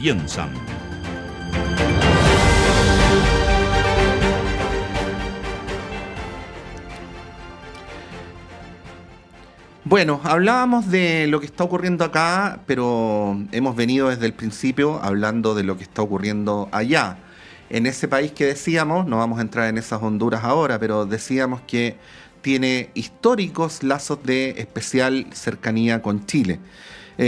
piensan. Bueno, hablábamos de lo que está ocurriendo acá, pero hemos venido desde el principio hablando de lo que está ocurriendo allá. En ese país que decíamos, no vamos a entrar en esas Honduras ahora, pero decíamos que tiene históricos lazos de especial cercanía con Chile.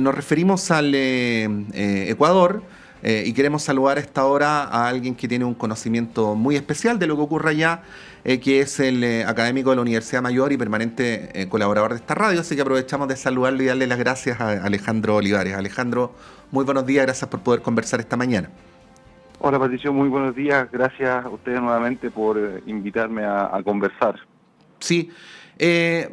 Nos referimos al Ecuador y queremos saludar a esta hora a alguien que tiene un conocimiento muy especial de lo que ocurre allá, que es el académico de la Universidad Mayor y permanente colaborador de esta radio, así que aprovechamos de saludarlo y darle las gracias a Alejandro Olivares. Alejandro, muy buenos días, gracias por poder conversar esta mañana. Hola Patricio, muy buenos días. Gracias a ustedes nuevamente por invitarme a conversar. Sí,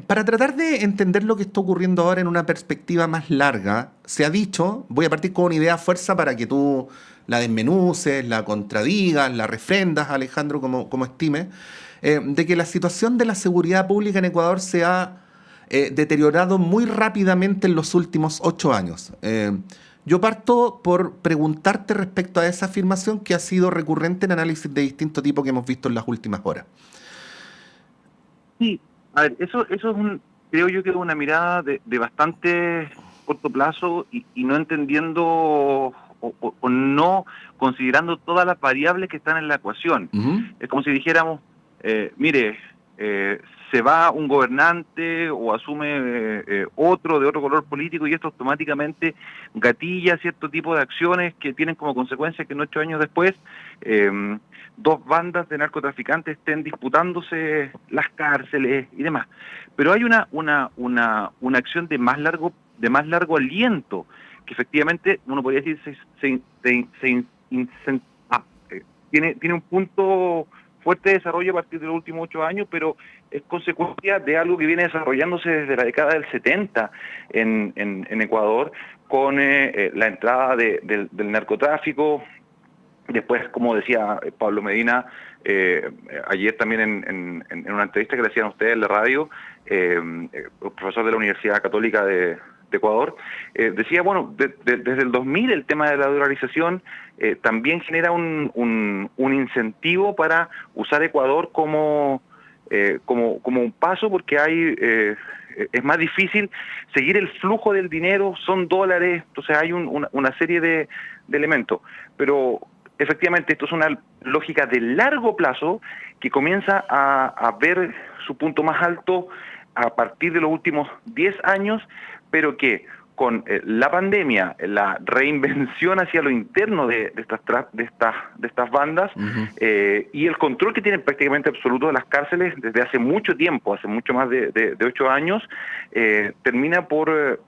para tratar de entender lo que está ocurriendo ahora en una perspectiva más larga, se ha dicho, voy a partir con una idea a fuerza para que tú la desmenuces, la contradigas, la refrendas, Alejandro, como estime, de que la situación de la seguridad pública en Ecuador se ha deteriorado muy rápidamente en los últimos 8 años. Yo parto por preguntarte respecto a esa afirmación que ha sido recurrente en análisis de distinto tipo que hemos visto en las últimas horas. Sí, a ver, eso es creo yo que es una mirada de bastante corto plazo y no entendiendo o no considerando todas las variables que están en la ecuación. Uh-huh. Es como si dijéramos, mire, se va un gobernante o asume otro de otro color político y esto automáticamente gatilla cierto tipo de acciones que tienen como consecuencia que en 8 años después dos bandas de narcotraficantes estén disputándose las cárceles y demás. Pero hay una acción de más largo aliento que efectivamente uno podría decir tiene un punto fuerte de desarrollo a partir de los últimos 8 años, pero es consecuencia de algo que viene desarrollándose desde la década del 70 en Ecuador, con la entrada del narcotráfico. Después, como decía Pablo Medina, ayer también en una entrevista que le hacían a ustedes en la radio, profesor de la Universidad Católica de Ecuador, decía, bueno, desde el 2000 el tema de la dolarización también genera un incentivo para usar Ecuador como un paso, porque es más difícil seguir el flujo del dinero, son dólares, entonces hay una serie de elementos. Pero efectivamente esto es una lógica de largo plazo que comienza a ver su punto más alto a partir de los últimos 10 años, pero que con la pandemia, la reinvención hacia lo interno de estas bandas, Uh-huh. Y el control que tienen prácticamente absoluto de las cárceles desde hace mucho tiempo, hace mucho más de 8 años, termina por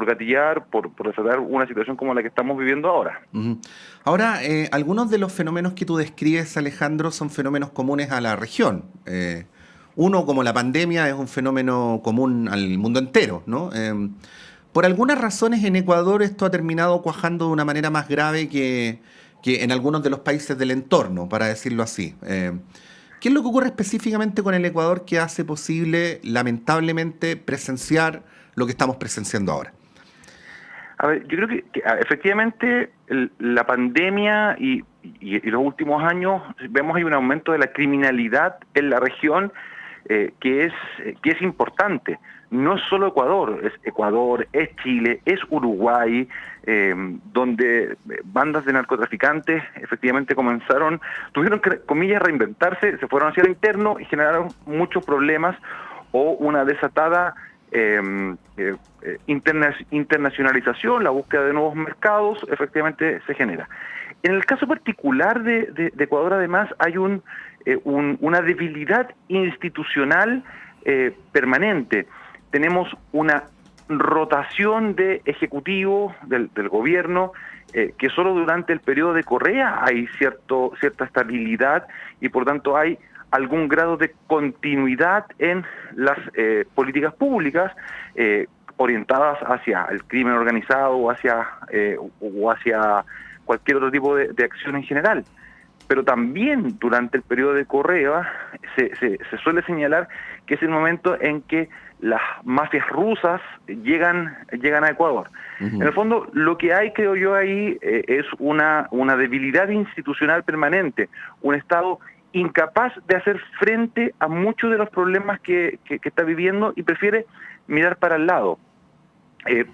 gatillar, por desatar una situación como la que estamos viviendo ahora. Uh-huh. Ahora, algunos de los fenómenos que tú describes, Alejandro, son fenómenos comunes a la región. Uno, como la pandemia, es un fenómeno común al mundo entero, ¿no? Por algunas razones en Ecuador esto ha terminado cuajando de una manera más grave que en algunos de los países del entorno, para decirlo así. ¿Qué es lo que ocurre específicamente con el Ecuador que hace posible, lamentablemente, presenciar lo que estamos presenciando ahora? A ver, yo creo que efectivamente la pandemia y los últimos años vemos hay un aumento de la criminalidad en la región que es importante. No es solo Ecuador, es Chile, es Uruguay, donde bandas de narcotraficantes efectivamente tuvieron que, comillas, reinventarse, se fueron hacia lo interno y generaron muchos problemas o una desatada internacionalización, la búsqueda de nuevos mercados, efectivamente se genera. En el caso particular de Ecuador, además, hay una debilidad institucional permanente. Tenemos una rotación de ejecutivo del gobierno, que solo durante el periodo de Correa hay cierta estabilidad y por tanto hay algún grado de continuidad en las políticas públicas orientadas hacia el crimen organizado o hacia cualquier otro tipo de acción en general. Pero también durante el periodo de Correa se suele señalar que es el momento en que las mafias rusas llegan a Ecuador. En el fondo, lo que hay, creo yo, ahí es una debilidad institucional permanente, un Estado incapaz de hacer frente a muchos de los problemas que está viviendo y prefiere mirar para el lado.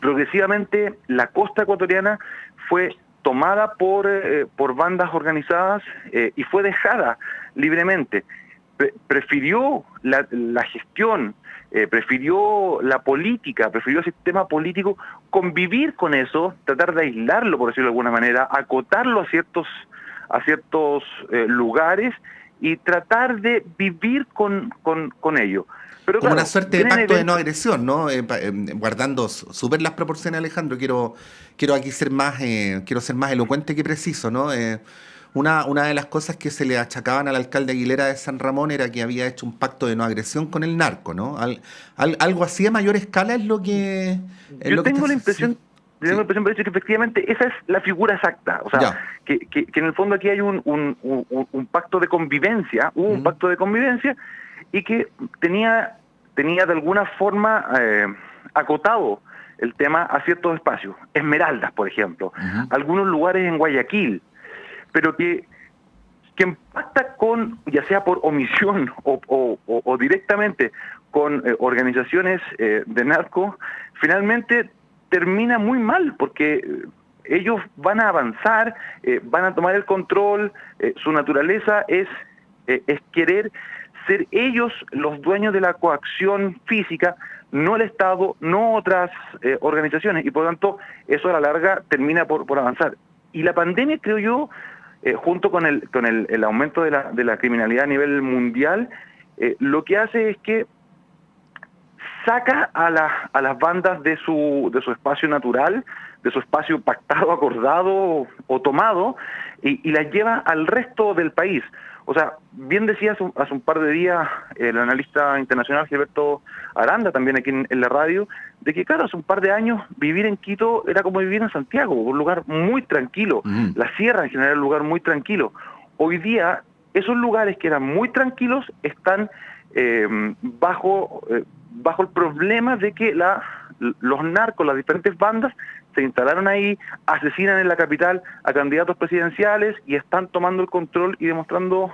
Progresivamente la costa ecuatoriana fue tomada por bandas organizadas y fue dejada libremente. Prefirió la gestión, prefirió la política, prefirió el sistema político, convivir con eso, tratar de aislarlo, por decirlo de alguna manera, acotarlo a ciertos lugares y tratar de vivir con ello. Pero como claro, una suerte de pacto de no agresión, ¿no? Guardando súper las proporciones, Alejandro. Quiero aquí ser más, quiero ser más elocuente que preciso, ¿no? Una de las cosas que se le achacaban al alcalde Aguilera de San Ramón era que había hecho un pacto de no agresión con el narco, ¿no? Algo así a mayor escala es lo que... Yo tengo la impresión... Sí. Tengo la impresión, Patricio, que efectivamente esa es la figura exacta. O sea, que en el fondo aquí hay un pacto de convivencia, hubo un pacto de convivencia y que tenía de alguna forma acotado el tema a ciertos espacios. Esmeraldas, por ejemplo. Algunos lugares en Guayaquil, pero que impacta con, ya sea por omisión o directamente con organizaciones de narco, finalmente termina muy mal, porque ellos van a avanzar, van a tomar el control, su naturaleza es querer ser ellos los dueños de la coacción física, no el Estado, no otras organizaciones, y por lo tanto eso a la larga termina por avanzar. Y la pandemia, creo yo, junto con el aumento de la criminalidad a nivel mundial, lo que hace es que saca a las bandas de su espacio natural, de su espacio pactado, acordado o tomado, y las lleva al resto del país. O sea, bien decía hace un par de días el analista internacional Gilberto Aranda, también aquí en la radio, de que claro, hace un par de años vivir en Quito era como vivir en Santiago, un lugar muy tranquilo. La sierra en general era un lugar muy tranquilo. Hoy día, esos lugares que eran muy tranquilos están bajo el problema de que los narcos, las diferentes bandas, se instalaron ahí, asesinan en la capital a candidatos presidenciales y están tomando el control y demostrando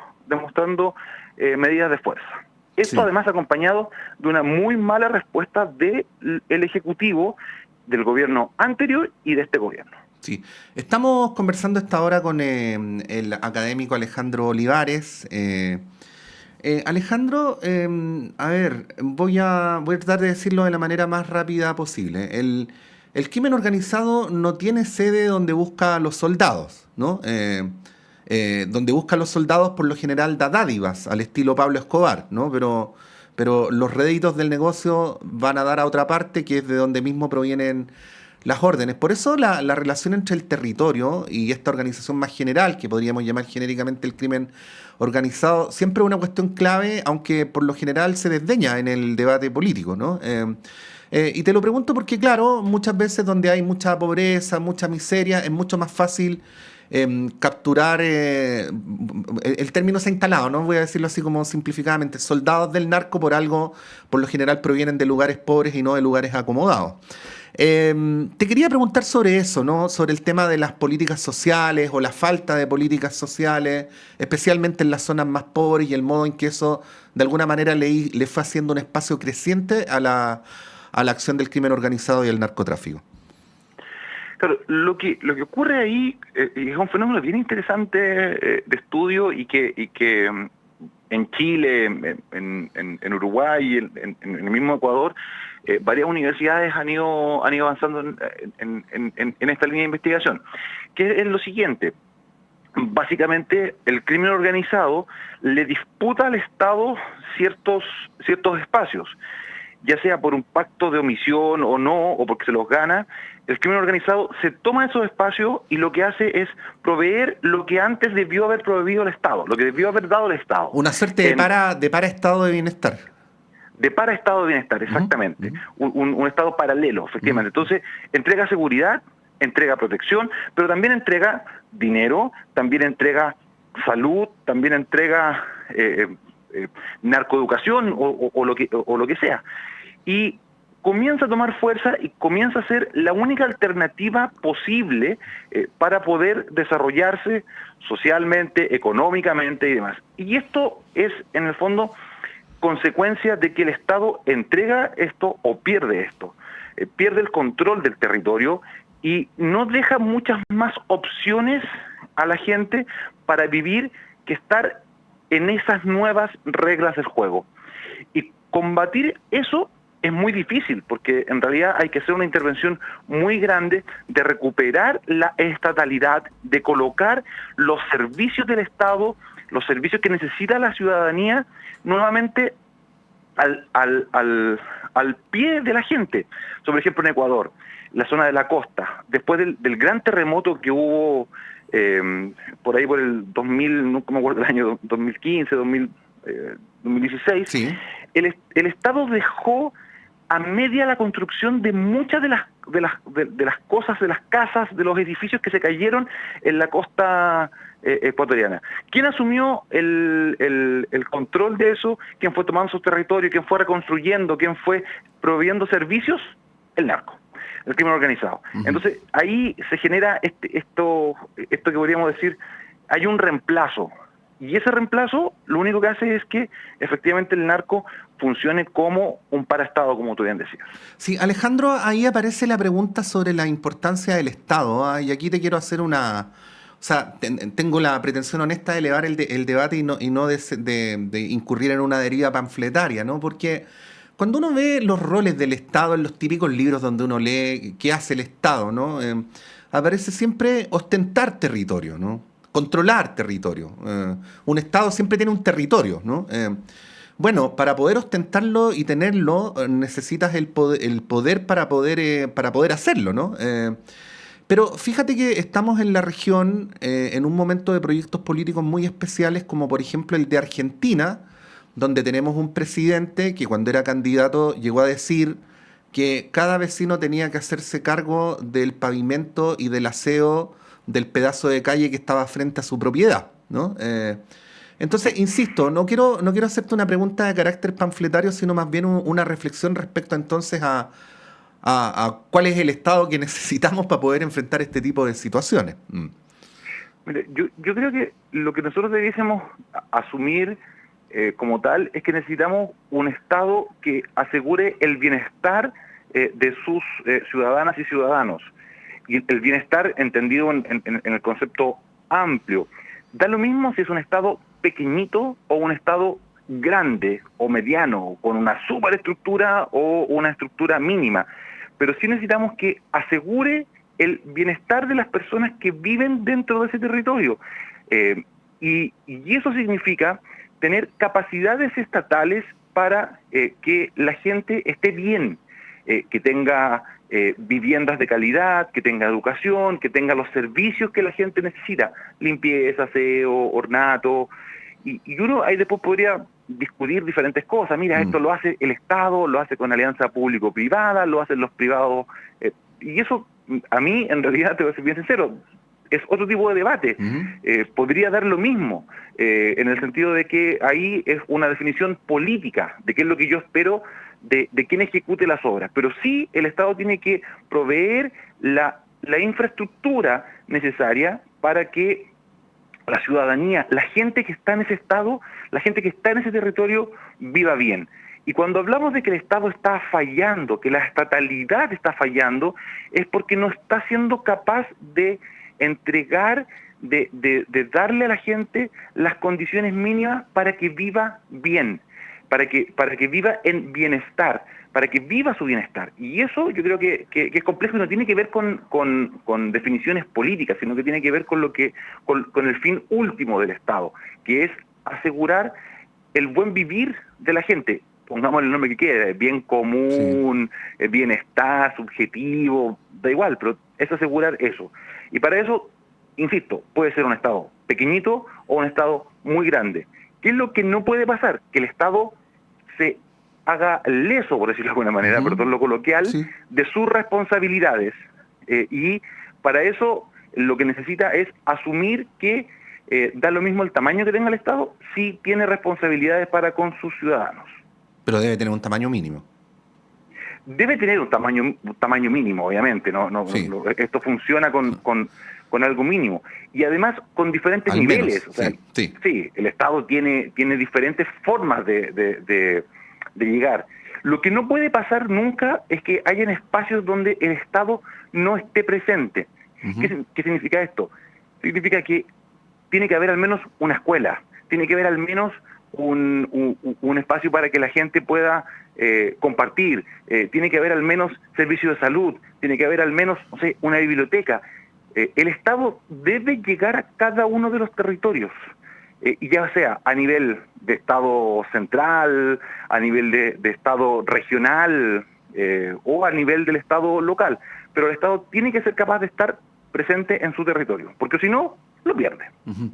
medidas de fuerza. Esto además acompañado de una muy mala respuesta del Ejecutivo, del gobierno anterior y de este gobierno. Sí, estamos conversando esta hora con el académico Alejandro Olivares. Alejandro, a ver, voy a tratar de decirlo de la manera más rápida posible. El crimen organizado no tiene sede donde busca a los soldados, ¿no? Donde busca a los soldados por lo general da dádivas, al estilo Pablo Escobar, ¿no? Pero los réditos del negocio van a dar a otra parte, que es de donde mismo provienen las órdenes. Por eso la relación entre el territorio y esta organización más general, que podríamos llamar genéricamente el crimen organizado, siempre es una cuestión clave, aunque por lo general se desdeña en el debate político, ¿no? Y te lo pregunto porque, claro, muchas veces donde hay mucha pobreza, mucha miseria, es mucho más fácil capturar, el término se ha instalado, ¿no? Voy a decirlo así como simplificadamente, soldados del narco por lo general provienen de lugares pobres y no de lugares acomodados. Te quería preguntar sobre eso, ¿no? Sobre el tema de las políticas sociales o la falta de políticas sociales, especialmente en las zonas más pobres y el modo en que eso de alguna manera le fue haciendo un espacio creciente a la acción del crimen organizado y el narcotráfico. Claro, lo que ocurre ahí es un fenómeno bien interesante de estudio y que en Chile, en Uruguay, en el mismo Ecuador, varias universidades han ido avanzando en esta línea de investigación, que es lo siguiente. Básicamente, el crimen organizado le disputa al Estado ciertos espacios, ya sea por un pacto de omisión o no, o porque se los gana. El crimen organizado se toma esos espacios y lo que hace es proveer lo que antes debió haber proveído el Estado, lo que debió haber dado el Estado. Una suerte de para estado de bienestar. De para estado de bienestar, exactamente. Un estado paralelo, efectivamente. Entonces, entrega seguridad, entrega protección, pero también entrega dinero, también entrega salud, también entrega narcoeducación o lo que sea. y comienza a tomar fuerza y comienza a ser la única alternativa posible para poder desarrollarse socialmente, económicamente y demás. Y esto es, en el fondo, consecuencia de que el Estado entrega esto o pierde esto. Pierde el control del territorio y no deja muchas más opciones a la gente para vivir que estar en esas nuevas reglas del juego. Y combatir eso es muy difícil, porque en realidad hay que hacer una intervención muy grande de recuperar la estatalidad, de colocar los servicios del Estado, los servicios que necesita la ciudadanía, nuevamente al pie de la gente. Por ejemplo, en Ecuador, la zona de la costa, después del gran terremoto que hubo por ahí por el 2000, no me acuerdo del año 2015, 2016, Sí. el Estado dejó a media la construcción de muchas de las cosas, de las casas, de los edificios que se cayeron en la costa ecuatoriana. ¿Quién asumió el control de eso? ¿Quién fue tomando su territorio? ¿Quién fue reconstruyendo? ¿Quién fue proveyendo servicios? El narco, el crimen organizado. Uh-huh. Entonces ahí se genera esto que podríamos decir, hay un reemplazo. Y ese reemplazo lo único que hace es que efectivamente el narco funcione como un paraestado, como tú bien decías. Sí, Alejandro, ahí aparece la pregunta sobre la importancia del Estado, ¿eh? Y aquí te quiero hacer una... O sea, tengo la pretensión honesta de elevar el debate y no de incurrir en una deriva panfletaria, ¿no? Porque cuando uno ve los roles del Estado en los típicos libros donde uno lee qué hace el Estado, ¿no? Aparece siempre ostentar territorio, ¿no? Controlar territorio. Un Estado siempre tiene un territorio, ¿no? Bueno, para poder ostentarlo y tenerlo, necesitas el poder para poder hacerlo, ¿no? Pero fíjate que estamos en la región en un momento de proyectos políticos muy especiales, como por ejemplo el de Argentina, donde tenemos un presidente que cuando era candidato llegó a decir que cada vecino tenía que hacerse cargo del pavimento y del aseo del pedazo de calle que estaba frente a su propiedad, ¿no? Entonces, insisto, no quiero hacerte una pregunta de carácter panfletario, sino más bien una reflexión respecto entonces a cuál es el Estado que necesitamos para poder enfrentar este tipo de situaciones. Mire, yo creo que lo que nosotros debiésemos asumir como tal es que necesitamos un Estado que asegure el bienestar de sus ciudadanas y ciudadanos. Y el bienestar entendido en el concepto amplio. Da lo mismo si es un Estado pequeñito o un Estado grande o mediano, con una superestructura o una estructura mínima. Pero sí necesitamos que asegure el bienestar de las personas que viven dentro de ese territorio. Y eso significa tener capacidades estatales para que la gente esté bien, que tenga viviendas de calidad, que tenga educación, que tenga los servicios que la gente necesita, limpieza, aseo, ornato, y uno ahí después podría discutir diferentes cosas. Mira, esto lo hace el Estado, lo hace con alianza público-privada, lo hacen los privados, y eso a mí en realidad, te voy a ser bien sincero, es otro tipo de debate. Podría dar lo mismo, en el sentido de que ahí es una definición política de qué es lo que yo espero de quien ejecute las obras. Pero sí el Estado tiene que proveer la infraestructura necesaria para que la ciudadanía, la gente que está en ese Estado, la gente que está en ese territorio, viva bien. Y cuando hablamos de que el Estado está fallando, que la estatalidad está fallando, es porque no está siendo capaz de entregar, de darle a la gente las condiciones mínimas para que viva bien, para que viva en bienestar, para que viva su bienestar. Y eso yo creo que es complejo y no tiene que ver con definiciones políticas, sino que tiene que ver con el fin último del Estado, que es asegurar el buen vivir de la gente. Pongamos el nombre que quede, bien común, sí, bienestar, subjetivo, da igual, pero es asegurar eso. Y para eso, insisto, puede ser un Estado pequeñito o un Estado muy grande. ¿Qué es lo que no puede pasar? Que el Estado se haga leso, por decirlo de alguna manera, pero todo lo coloquial, sí, de sus responsabilidades. Y para eso lo que necesita es asumir que da lo mismo el tamaño que tenga el Estado, si tiene responsabilidades para con sus ciudadanos. Pero debe tener un tamaño mínimo. debe tener un tamaño mínimo, obviamente, Sí. Esto funciona con algo mínimo. Y además con diferentes Al niveles. menos, O sea, sí. sí, el Estado tiene diferentes formas de llegar. Lo que no puede pasar nunca es que hayan espacios donde el Estado no esté presente. Ujú. ¿Qué significa esto? Significa que tiene que haber al menos una escuela, tiene que haber al menos un espacio para que la gente pueda compartir, tiene que haber al menos servicios de salud, tiene que haber al menos, no sé, una biblioteca. El Estado debe llegar a cada uno de los territorios, y ya sea a nivel de Estado central, a nivel de Estado regional, o a nivel del Estado local. Pero el Estado tiene que ser capaz de estar presente en su territorio, porque si no, lo pierde. Ujú.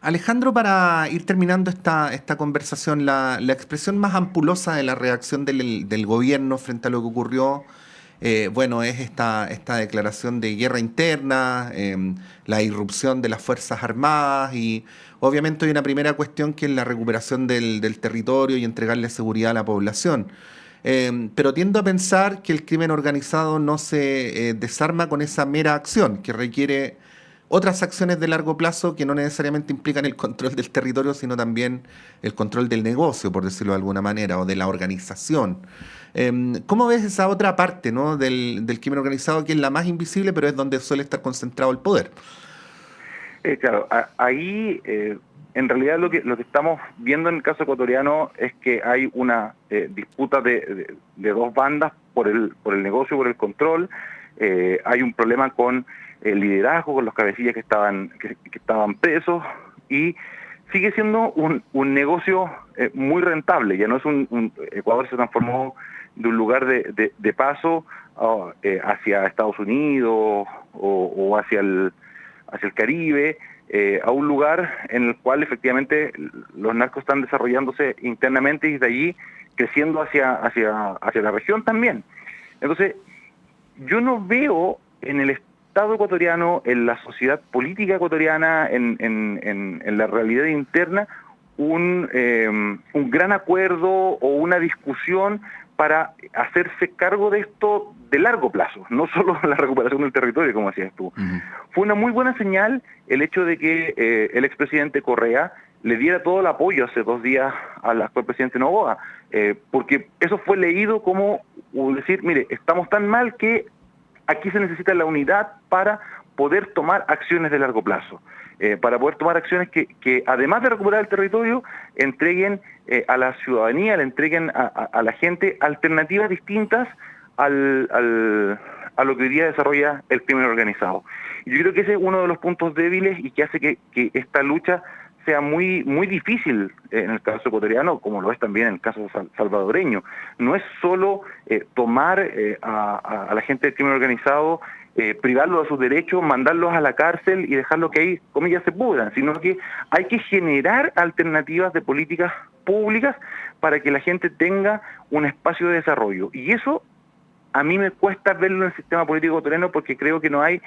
Alejandro, para ir terminando esta conversación, la expresión más ampulosa de la reacción del gobierno frente a lo que ocurrió, bueno, es esta declaración de guerra interna, la irrupción de las Fuerzas Armadas y obviamente hay una primera cuestión que es la recuperación del territorio y entregarle seguridad a la población. Pero tiendo a pensar que el crimen organizado no se desarma con esa mera acción, que requiere otras acciones de largo plazo que no necesariamente implican el control del territorio, sino también el control del negocio, por decirlo de alguna manera, o de la organización. ¿Cómo ves esa otra parte, ¿no? del crimen organizado, que es la más invisible, pero es donde suele estar concentrado el poder? Claro, ahí en realidad lo que estamos viendo en el caso ecuatoriano es que hay una disputa de dos bandas por el negocio, por el control. Hay un problema con el liderazgo, con los cabecillas que estaban presos, y sigue siendo un negocio muy rentable. Ya no es Ecuador se transformó de un lugar de paso hacia Estados Unidos o hacia el Caribe, a un lugar en el cual efectivamente los narcos están desarrollándose internamente y de allí creciendo hacia la región también. Entonces, yo no veo en el Estado ecuatoriano, en la sociedad política ecuatoriana, en la realidad interna, un gran acuerdo o una discusión para hacerse cargo de esto de largo plazo, no solo la recuperación del territorio, como decías tú. Ujú. Fue una muy buena señal el hecho de que el expresidente Correa le diera todo el apoyo hace 2 días al actual presidente Noboa, porque eso fue leído como decir, mire, estamos tan mal que aquí se necesita la unidad para poder tomar acciones de largo plazo, para poder tomar acciones que además de recuperar el territorio, entreguen a la ciudadanía, le entreguen a la gente alternativas distintas a lo que hoy día desarrolla el crimen organizado. Y yo creo que ese es uno de los puntos débiles y que hace que esta lucha sea muy muy difícil en el caso ecuatoriano, como lo es también en el caso salvadoreño. No es solo tomar a la gente del crimen organizado, privarlos de sus derechos, mandarlos a la cárcel y dejarlos que ahí, comillas, se pudran, sino que hay que generar alternativas de políticas públicas para que la gente tenga un espacio de desarrollo. Y eso a mí me cuesta verlo en el sistema político ecuatoriano porque creo que no hay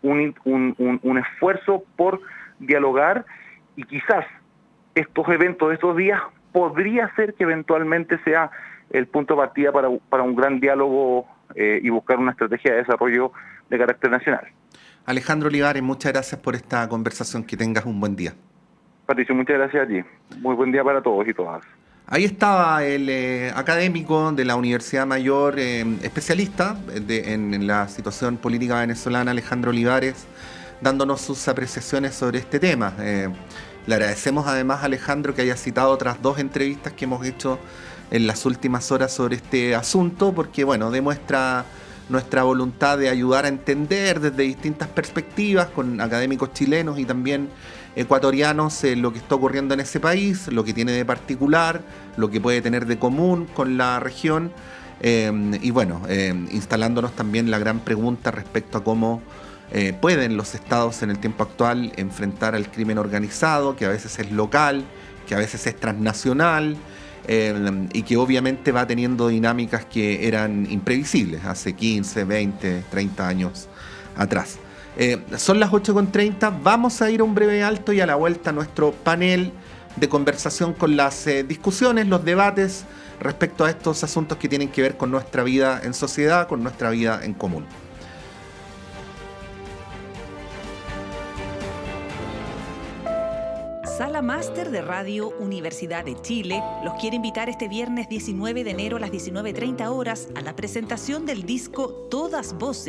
un esfuerzo por dialogar, y quizás estos eventos de estos días podría ser que eventualmente sea el punto de partida para un gran diálogo y buscar una estrategia de desarrollo de carácter nacional. Alejandro Olivares, muchas gracias por esta conversación. Que tengas un buen día. Patricio, muchas gracias a ti. Muy buen día para todos y todas. Ahí estaba el académico de la Universidad Mayor, especialista en la situación política venezolana, Alejandro Olivares, dándonos sus apreciaciones sobre este tema. Le agradecemos además a Alejandro que haya citado otras 2 entrevistas que hemos hecho en las últimas horas sobre este asunto, porque bueno, demuestra nuestra voluntad de ayudar a entender desde distintas perspectivas con académicos chilenos y también ecuatorianos lo que está ocurriendo en ese país, lo que tiene de particular, lo que puede tener de común con la región, y bueno, instalándonos también la gran pregunta respecto a cómo pueden los estados en el tiempo actual enfrentar al crimen organizado, que a veces es local, que a veces es transnacional, y que obviamente va teniendo dinámicas que eran imprevisibles hace 15, 20, 30 años atrás. Son las 8:30, vamos a ir a un breve alto y a la vuelta nuestro panel de conversación con las discusiones, los debates respecto a estos asuntos que tienen que ver con nuestra vida en sociedad, con nuestra vida en común. Sala Máster de Radio Universidad de Chile los quiere invitar este viernes 19 de enero a las 19:30 horas a la presentación del disco Todas Voces